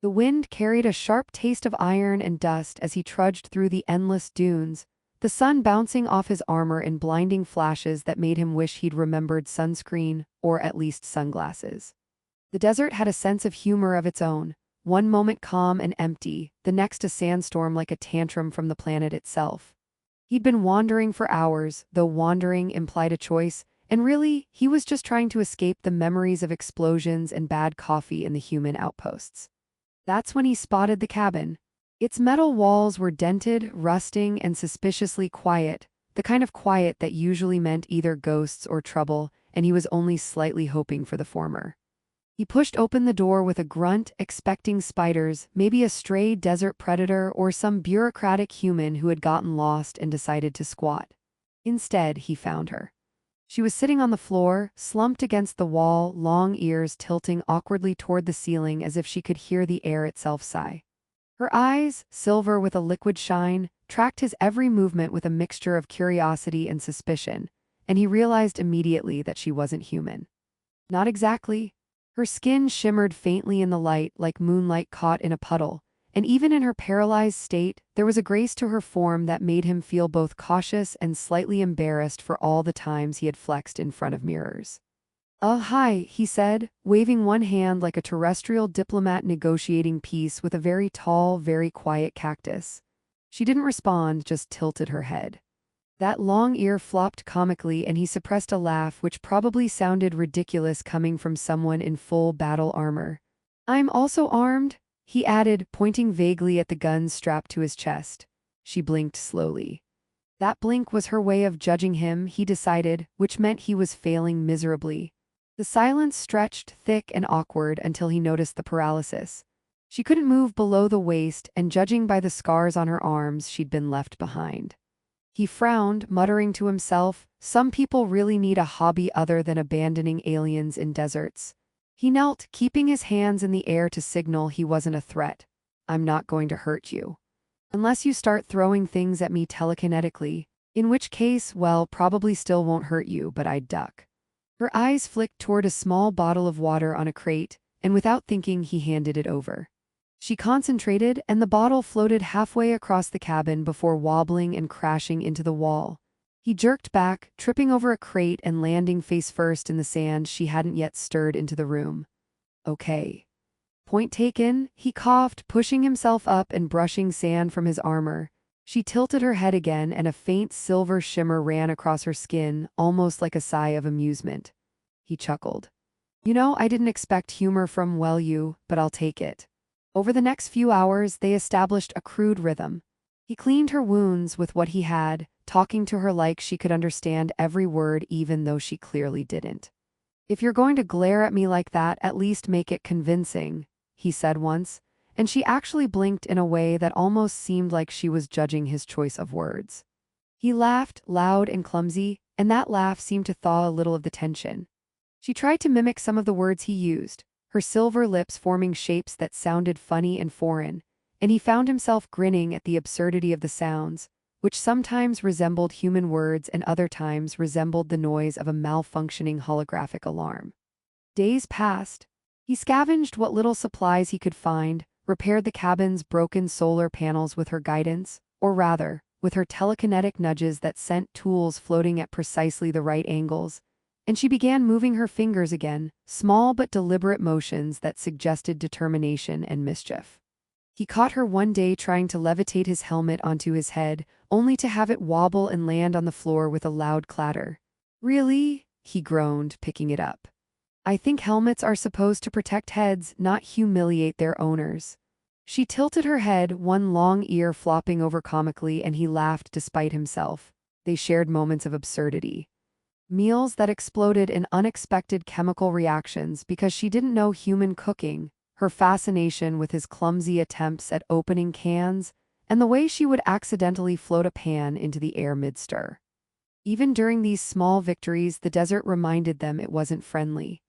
The wind carried a sharp taste of iron and dust as he trudged through the endless dunes, the sun bouncing off his armor in blinding flashes that made him wish he'd remembered sunscreen, or at least sunglasses. The desert had a sense of humor of its own, one moment calm and empty, the next a sandstorm like a tantrum from the planet itself. He'd been wandering for hours, though wandering implied a choice, and really, he was just trying to escape the memories of explosions and bad coffee in the human outposts. That's when he spotted the cabin. Its metal walls were dented, rusting, and suspiciously quiet, the kind of quiet that usually meant either ghosts or trouble, and he was only slightly hoping for the former. He pushed open the door with a grunt, expecting spiders, maybe a stray desert predator or some bureaucratic human who had gotten lost and decided to squat. Instead, he found her. She was sitting on the floor, slumped against the wall, long ears tilting awkwardly toward the ceiling as if she could hear the air itself sigh. Her eyes, silver with a liquid shine, tracked his every movement with a mixture of curiosity and suspicion, and he realized immediately that she wasn't human. Not exactly. Her skin shimmered faintly in the light like moonlight caught in a puddle, and even in her paralyzed state, there was a grace to her form that made him feel both cautious and slightly embarrassed for all the times he had flexed in front of mirrors. Hi," he said, waving one hand like a terrestrial diplomat negotiating peace with a very tall, very quiet cactus. She didn't respond, just tilted her head. That long ear flopped comically and he suppressed a laugh which probably sounded ridiculous coming from someone in full battle armor. "I'm also armed," he added, pointing vaguely at the gun strapped to his chest. She blinked slowly. That blink was her way of judging him, he decided, which meant he was failing miserably. The silence stretched thick and awkward until he noticed the paralysis. She couldn't move below the waist, and judging by the scars on her arms, she'd been left behind. He frowned, muttering to himself, some people really need a hobby other than abandoning aliens in deserts. He knelt, keeping his hands in the air to signal he wasn't a threat. "I'm not going to hurt you. Unless you start throwing things at me telekinetically, in which case, well, probably still won't hurt you, but I'd duck." Her eyes flicked toward a small bottle of water on a crate, and without thinking he handed it over. She concentrated, and the bottle floated halfway across the cabin before wobbling and crashing into the wall. He jerked back, tripping over a crate and landing face first in the sand she hadn't yet stirred into the room. "Okay. Point taken," he coughed, pushing himself up and brushing sand from his armor. She tilted her head again and a faint silver shimmer ran across her skin, almost like a sigh of amusement. He chuckled. "You know, I didn't expect humor from, well, you, but I'll take it." Over the next few hours, they established a crude rhythm. He cleaned her wounds with what he had, talking to her like she could understand every word even though she clearly didn't. "If you're going to glare at me like that, at least make it convincing," he said once, and she actually blinked in a way that almost seemed like she was judging his choice of words. He laughed, loud and clumsy, and that laugh seemed to thaw a little of the tension. She tried to mimic some of the words he used, her silver lips forming shapes that sounded funny and foreign, and he found himself grinning at the absurdity of the sounds, which sometimes resembled human words and other times resembled the noise of a malfunctioning holographic alarm. Days passed. He scavenged what little supplies he could find, repaired the cabin's broken solar panels with her guidance, or rather, with her telekinetic nudges that sent tools floating at precisely the right angles, and she began moving her fingers again, small but deliberate motions that suggested determination and mischief. He caught her one day trying to levitate his helmet onto his head, only to have it wobble and land on the floor with a loud clatter. "Really?" he groaned, picking it up. "I think helmets are supposed to protect heads, not humiliate their owners." She tilted her head, one long ear flopping over comically, and he laughed despite himself. They shared moments of absurdity. Meals that exploded in unexpected chemical reactions because she didn't know human cooking, her fascination with his clumsy attempts at opening cans, and the way she would accidentally float a pan into the air mid-stir. Even during these small victories, the desert reminded them it wasn't friendly.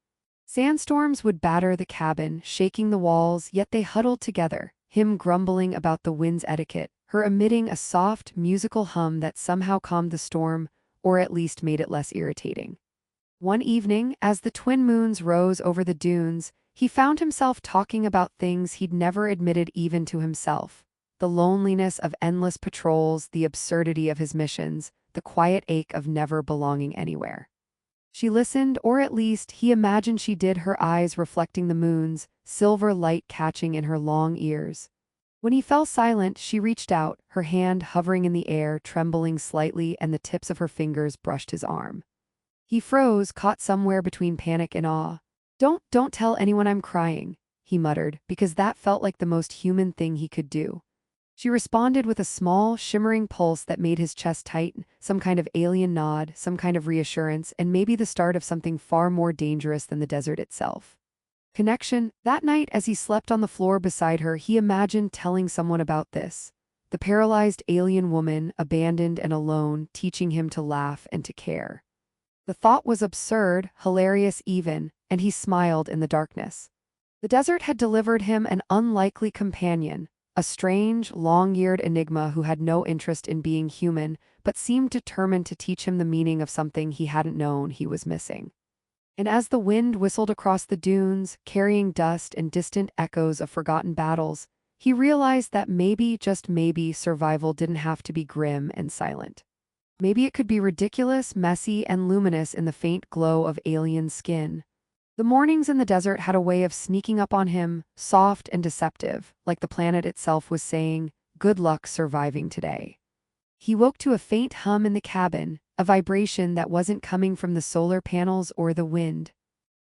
Sandstorms would batter the cabin, shaking the walls, yet they huddled together, him grumbling about the wind's etiquette, her emitting a soft, musical hum that somehow calmed the storm, or at least made it less irritating. One evening, as the twin moons rose over the dunes, he found himself talking about things he'd never admitted even to himself. The loneliness of endless patrols, the absurdity of his missions, the quiet ache of never belonging anywhere. She listened, or at least he imagined she did, her eyes reflecting the moon's silver light catching in her long ears. When he fell silent, she reached out, her hand hovering in the air, trembling slightly, and the tips of her fingers brushed his arm. He froze, caught somewhere between panic and awe. Don't tell anyone I'm crying," he muttered, because that felt like the most human thing he could do. She responded with a small, shimmering pulse that made his chest tighten, some kind of alien nod, some kind of reassurance, and maybe the start of something far more dangerous than the desert itself. Connection. That night, as he slept on the floor beside her, he imagined telling someone about this. The paralyzed alien woman, abandoned and alone, teaching him to laugh and to care. The thought was absurd, hilarious even, and he smiled in the darkness. The desert had delivered him an unlikely companion, a strange, long-eared enigma who had no interest in being human, but seemed determined to teach him the meaning of something he hadn't known he was missing. And as the wind whistled across the dunes, carrying dust and distant echoes of forgotten battles, he realized that maybe, just maybe, survival didn't have to be grim and silent. Maybe it could be ridiculous, messy, and luminous in the faint glow of alien skin. The mornings in the desert had a way of sneaking up on him, soft and deceptive, like the planet itself was saying, "Good luck surviving today." He woke to a faint hum in the cabin, a vibration that wasn't coming from the solar panels or the wind.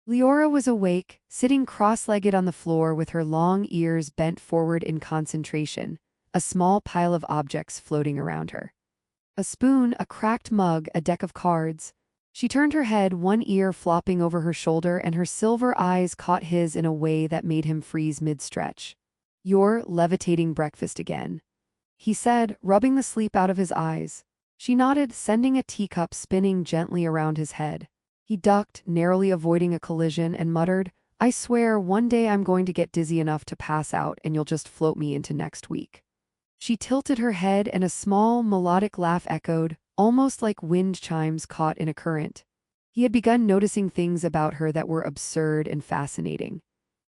Leora was awake, sitting cross-legged on the floor with her long ears bent forward in concentration, a small pile of objects floating around her. A spoon, a cracked mug, a deck of cards. She turned her head, one ear flopping over her shoulder, and her silver eyes caught his in a way that made him freeze mid-stretch. "You're levitating breakfast again," he said, rubbing the sleep out of his eyes. She nodded, sending a teacup spinning gently around his head. He ducked, narrowly avoiding a collision, and muttered, "I swear one day I'm going to get dizzy enough to pass out and you'll just float me into next week." She tilted her head and a small, melodic laugh echoed, almost like wind chimes caught in a current. He had begun noticing things about her that were absurd and fascinating.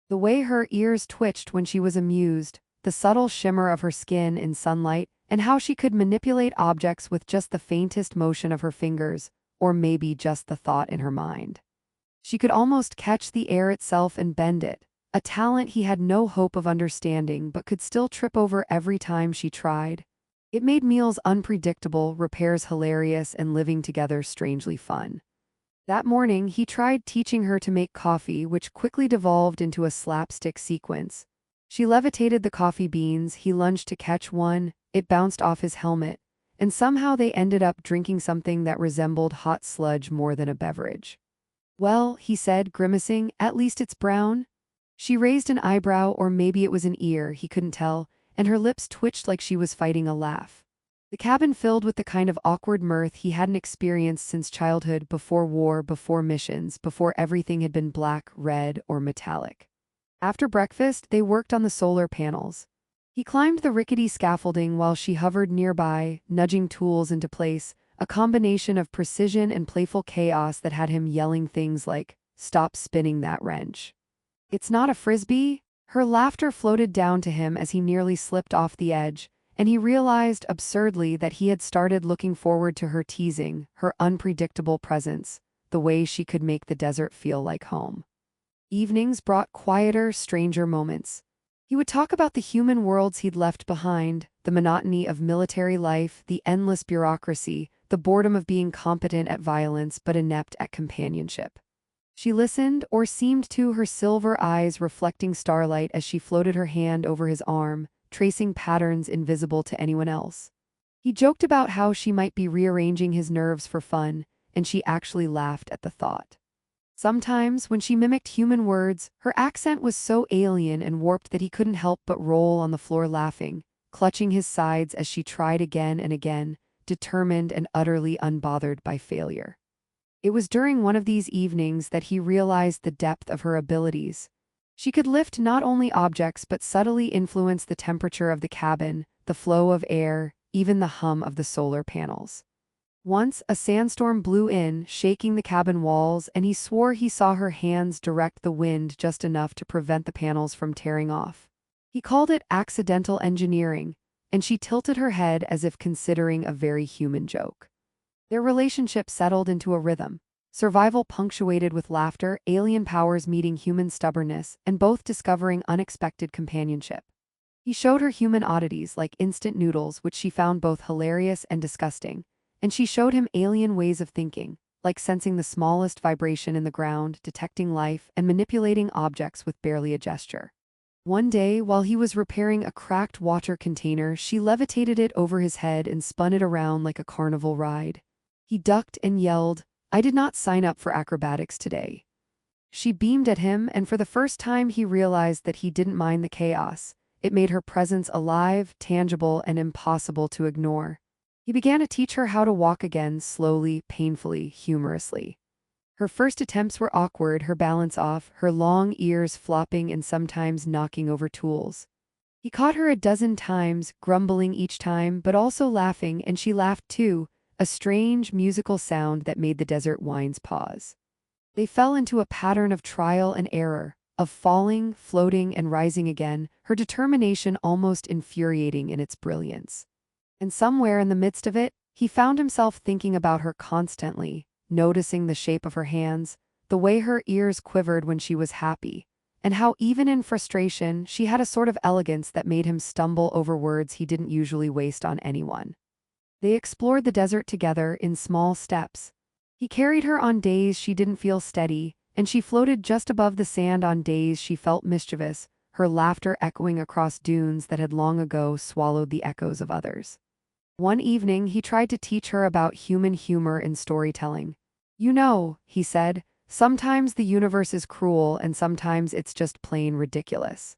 The way her ears twitched when she was amused, the subtle shimmer of her skin in sunlight, and how she could manipulate objects with just the faintest motion of her fingers, or maybe just the thought in her mind. She could almost catch the air itself and bend it, a talent he had no hope of understanding but could still trip over every time she tried. It made meals unpredictable, repairs hilarious, and living together strangely fun. That morning, he tried teaching her to make coffee, which quickly devolved into a slapstick sequence. She levitated the coffee beans, he lunged to catch one, it bounced off his helmet, and somehow they ended up drinking something that resembled hot sludge more than a beverage. "Well," he said, grimacing, "at least it's brown." She raised an eyebrow, or maybe it was an ear, he couldn't tell, and her lips twitched like she was fighting a laugh. The cabin filled with the kind of awkward mirth he hadn't experienced since childhood, before war, before missions, before everything had been black, red, or metallic. After breakfast, they worked on the solar panels. He climbed the rickety scaffolding while she hovered nearby, nudging tools into place, a combination of precision and playful chaos that had him yelling things like, "Stop spinning that wrench." "It's not a frisbee?" Her laughter floated down to him as he nearly slipped off the edge, and he realized absurdly that he had started looking forward to her teasing, her unpredictable presence, the way she could make the desert feel like home. Evenings brought quieter, stranger moments. He would talk about the human worlds he'd left behind, the monotony of military life, the endless bureaucracy, the boredom of being competent at violence but inept at companionship. She listened, or seemed to, her silver eyes reflecting starlight as she floated her hand over his arm, tracing patterns invisible to anyone else. He joked about how she might be rearranging his nerves for fun, and she actually laughed at the thought. Sometimes, when she mimicked human words, her accent was so alien and warped that he couldn't help but roll on the floor laughing, clutching his sides as she tried again and again, determined and utterly unbothered by failure. It was during one of these evenings that he realized the depth of her abilities. She could lift not only objects but subtly influence the temperature of the cabin, the flow of air, even the hum of the solar panels. Once, a sandstorm blew in, shaking the cabin walls, and he swore he saw her hands direct the wind just enough to prevent the panels from tearing off. He called it accidental engineering, and she tilted her head as if considering a very human joke. Their relationship settled into a rhythm. Survival punctuated with laughter, alien powers meeting human stubbornness, and both discovering unexpected companionship. He showed her human oddities like instant noodles, which she found both hilarious and disgusting, and she showed him alien ways of thinking, like sensing the smallest vibration in the ground, detecting life, and manipulating objects with barely a gesture. One day, while he was repairing a cracked water container, she levitated it over his head and spun it around like a carnival ride. He ducked and yelled, "I did not sign up for acrobatics today." She beamed at him, and for the first time he realized that he didn't mind the chaos. It made her presence alive, tangible, and impossible to ignore. He began to teach her how to walk again, slowly, painfully, humorously. Her first attempts were awkward, her balance off, her long ears flopping and sometimes knocking over tools. He caught her a dozen times, grumbling each time, but also laughing, and she laughed too, a strange musical sound that made the desert wines pause. They fell into a pattern of trial and error, of falling, floating, and rising again, her determination almost infuriating in its brilliance. And somewhere in the midst of it, he found himself thinking about her constantly, noticing the shape of her hands, the way her ears quivered when she was happy, and how even in frustration she had a sort of elegance that made him stumble over words he didn't usually waste on anyone. They explored the desert together in small steps. He carried her on days she didn't feel steady, and she floated just above the sand on days she felt mischievous, her laughter echoing across dunes that had long ago swallowed the echoes of others. One evening, he tried to teach her about human humor in storytelling. "You know," he said, "sometimes the universe is cruel and sometimes it's just plain ridiculous."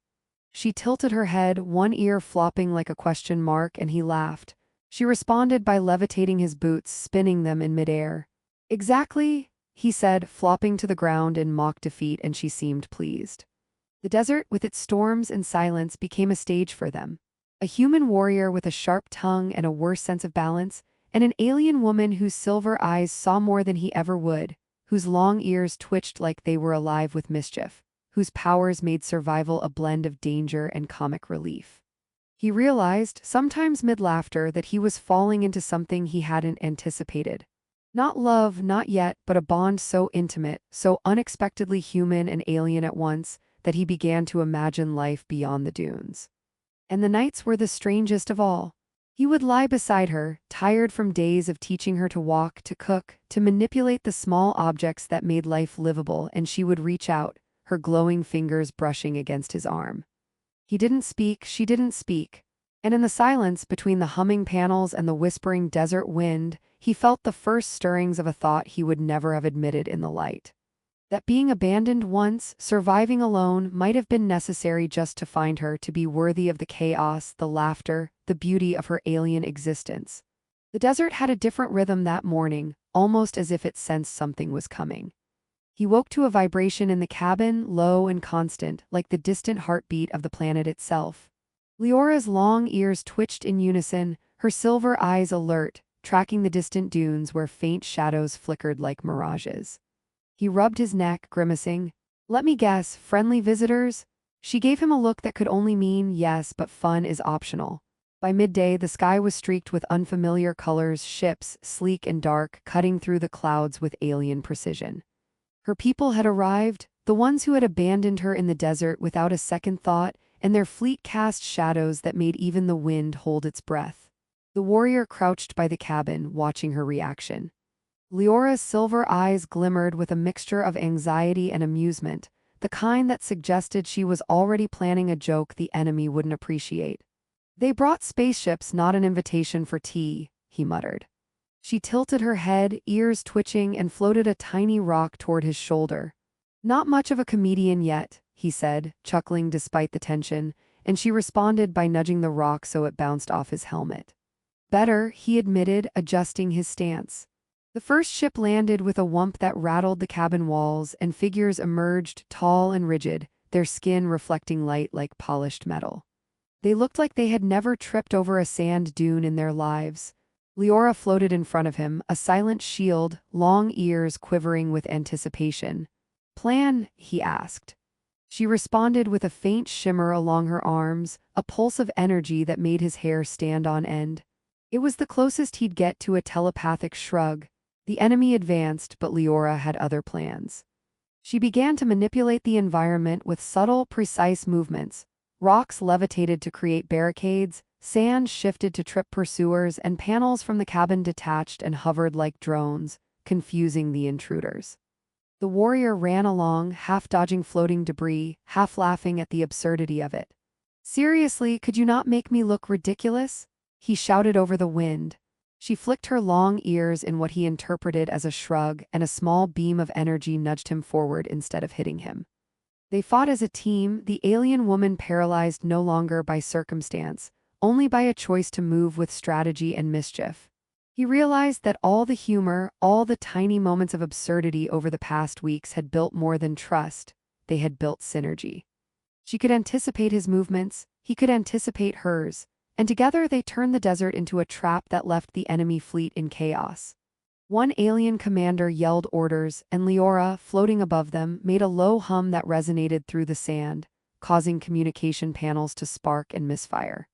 She tilted her head, one ear flopping like a question mark, and he laughed. She responded by levitating his boots, spinning them in midair. "Exactly," he said, flopping to the ground in mock defeat, and she seemed pleased. The desert, with its storms and silence, became a stage for them. A human warrior with a sharp tongue and a worse sense of balance, and an alien woman whose silver eyes saw more than he ever would, whose long ears twitched like they were alive with mischief, whose powers made survival a blend of danger and comic relief. He realized, sometimes mid-laughter, that he was falling into something he hadn't anticipated. Not love, not yet, but a bond so intimate, so unexpectedly human and alien at once, that he began to imagine life beyond the dunes. And the nights were the strangest of all. He would lie beside her, tired from days of teaching her to walk, to cook, to manipulate the small objects that made life livable, and she would reach out, her glowing fingers brushing against his arm. He didn't speak, she didn't speak. And in the silence between the humming panels and the whispering desert wind, he felt the first stirrings of a thought he would never have admitted in the light. That being abandoned once, surviving alone, might have been necessary just to find her, to be worthy of the chaos, the laughter, the beauty of her alien existence. The desert had a different rhythm that morning, almost as if it sensed something was coming. He woke to a vibration in the cabin, low and constant, like the distant heartbeat of the planet itself. Leora's long ears twitched in unison, her silver eyes alert, tracking the distant dunes where faint shadows flickered like mirages. He rubbed his neck, grimacing. "Let me guess, friendly visitors?" She gave him a look that could only mean yes, but fun is optional. By midday, the sky was streaked with unfamiliar colors, ships, sleek and dark, cutting through the clouds with alien precision. Her people had arrived, the ones who had abandoned her in the desert without a second thought, and their fleet cast shadows that made even the wind hold its breath. The warrior crouched by the cabin, watching her reaction. Leora's silver eyes glimmered with a mixture of anxiety and amusement, the kind that suggested she was already planning a joke the enemy wouldn't appreciate. "They brought spaceships, not an invitation for tea," he muttered. She tilted her head, ears twitching, and floated a tiny rock toward his shoulder. "Not much of a comedian yet," he said, chuckling despite the tension, and she responded by nudging the rock so it bounced off his helmet. "Better," he admitted, adjusting his stance. The first ship landed with a whump that rattled the cabin walls, and figures emerged, tall and rigid, their skin reflecting light like polished metal. They looked like they had never tripped over a sand dune in their lives. Leora floated in front of him, a silent shield, long ears quivering with anticipation. "Plan?" he asked. She responded with a faint shimmer along her arms, a pulse of energy that made his hair stand on end. It was the closest he'd get to a telepathic shrug. The enemy advanced, but Leora had other plans. She began to manipulate the environment with subtle, precise movements. Rocks levitated to create barricades, sand shifted to trip pursuers, and panels from the cabin detached and hovered like drones, confusing the intruders. The warrior ran along, half dodging floating debris, half laughing at the absurdity of it. "Seriously, could you not make me look ridiculous?" he shouted over the wind. She flicked her long ears in what he interpreted as a shrug, and a small beam of energy nudged him forward instead of hitting him. They fought as a team, the alien woman paralyzed no longer by circumstance, only by a choice to move with strategy and mischief. He realized that all the humor, all the tiny moments of absurdity over the past weeks had built more than trust, they had built synergy. She could anticipate his movements, he could anticipate hers, and together they turned the desert into a trap that left the enemy fleet in chaos. One alien commander yelled orders, and Leora, floating above them, made a low hum that resonated through the sand, causing communication panels to spark and misfire.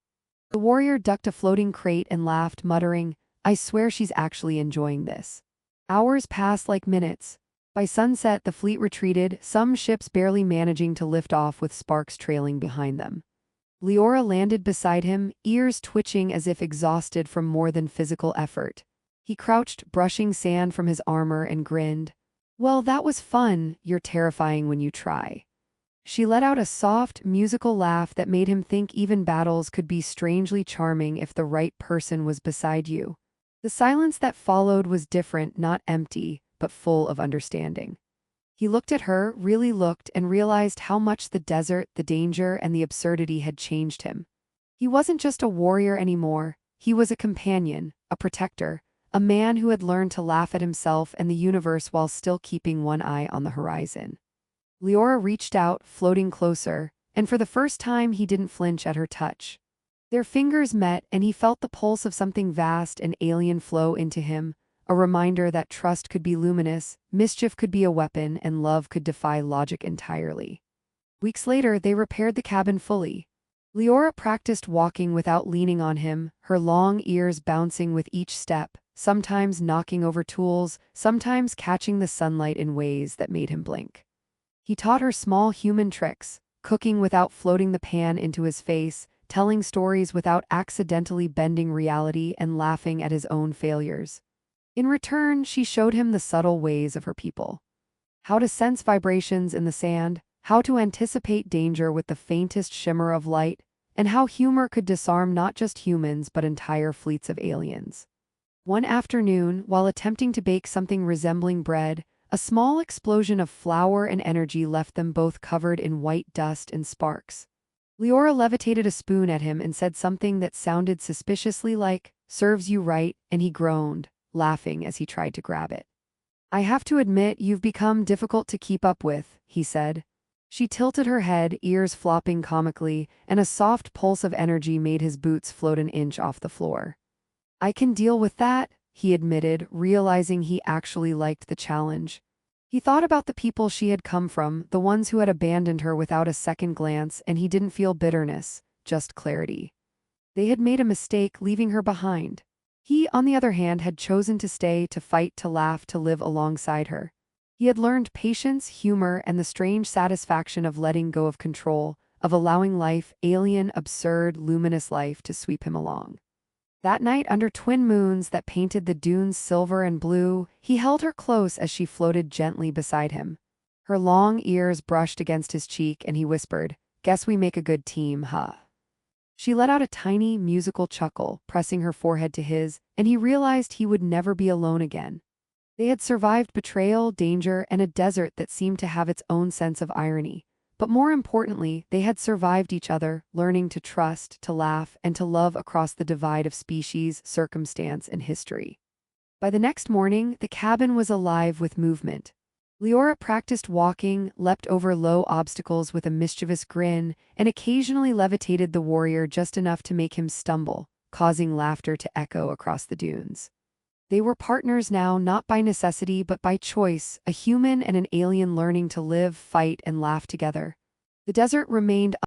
The warrior ducked a floating crate and laughed, muttering, "I swear she's actually enjoying this." Hours passed like minutes. By sunset, the fleet retreated, some ships barely managing to lift off with sparks trailing behind them. Leora landed beside him, ears twitching as if exhausted from more than physical effort. He crouched, brushing sand from his armor, and grinned. "Well, that was fun. You're terrifying when you try." She let out a soft, musical laugh that made him think even battles could be strangely charming if the right person was beside you. The silence that followed was different, not empty, but full of understanding. He looked at her, really looked, and realized how much the desert, the danger, and the absurdity had changed him. He wasn't just a warrior anymore, he was a companion, a protector, a man who had learned to laugh at himself and the universe while still keeping one eye on the horizon. Leora reached out, floating closer, and for the first time he didn't flinch at her touch. Their fingers met, and he felt the pulse of something vast and alien flow into him, a reminder that trust could be luminous, mischief could be a weapon, and love could defy logic entirely. Weeks later, they repaired the cabin fully. Leora practiced walking without leaning on him, her long ears bouncing with each step, sometimes knocking over tools, sometimes catching the sunlight in ways that made him blink. He taught her small human tricks, cooking without floating the pan into his face, telling stories without accidentally bending reality, and laughing at his own failures. In return, she showed him the subtle ways of her people. How to sense vibrations in the sand, how to anticipate danger with the faintest shimmer of light, and how humor could disarm not just humans but entire fleets of aliens. One afternoon, while attempting to bake something resembling bread, a small explosion of flour and energy left them both covered in white dust and sparks. Leora levitated a spoon at him and said something that sounded suspiciously like, "Serves you right," and he groaned, laughing as he tried to grab it. "I have to admit, you've become difficult to keep up with," he said. She tilted her head, ears flopping comically, and a soft pulse of energy made his boots float an inch off the floor. "I can deal with that," he admitted, realizing he actually liked the challenge. He thought about the people she had come from, the ones who had abandoned her without a second glance, and he didn't feel bitterness, just clarity. They had made a mistake leaving her behind. He, on the other hand, had chosen to stay, to fight, to laugh, to live alongside her. He had learned patience, humor, and the strange satisfaction of letting go of control, of allowing life, alien, absurd, luminous life, to sweep him along. That night, under twin moons that painted the dunes silver and blue, he held her close as she floated gently beside him. Her long ears brushed against his cheek, and he whispered, "Guess we make a good team, huh?" She let out a tiny, musical chuckle, pressing her forehead to his, and he realized he would never be alone again. They had survived betrayal, danger, and a desert that seemed to have its own sense of irony. But more importantly, they had survived each other, learning to trust, to laugh, and to love across the divide of species, circumstance, and history. By the next morning, the cabin was alive with movement. Leora practiced walking, leapt over low obstacles with a mischievous grin, and occasionally levitated the warrior just enough to make him stumble, causing laughter to echo across the dunes. They were partners now, not by necessity but by choice, a human and an alien learning to live, fight, and laugh together. The desert remained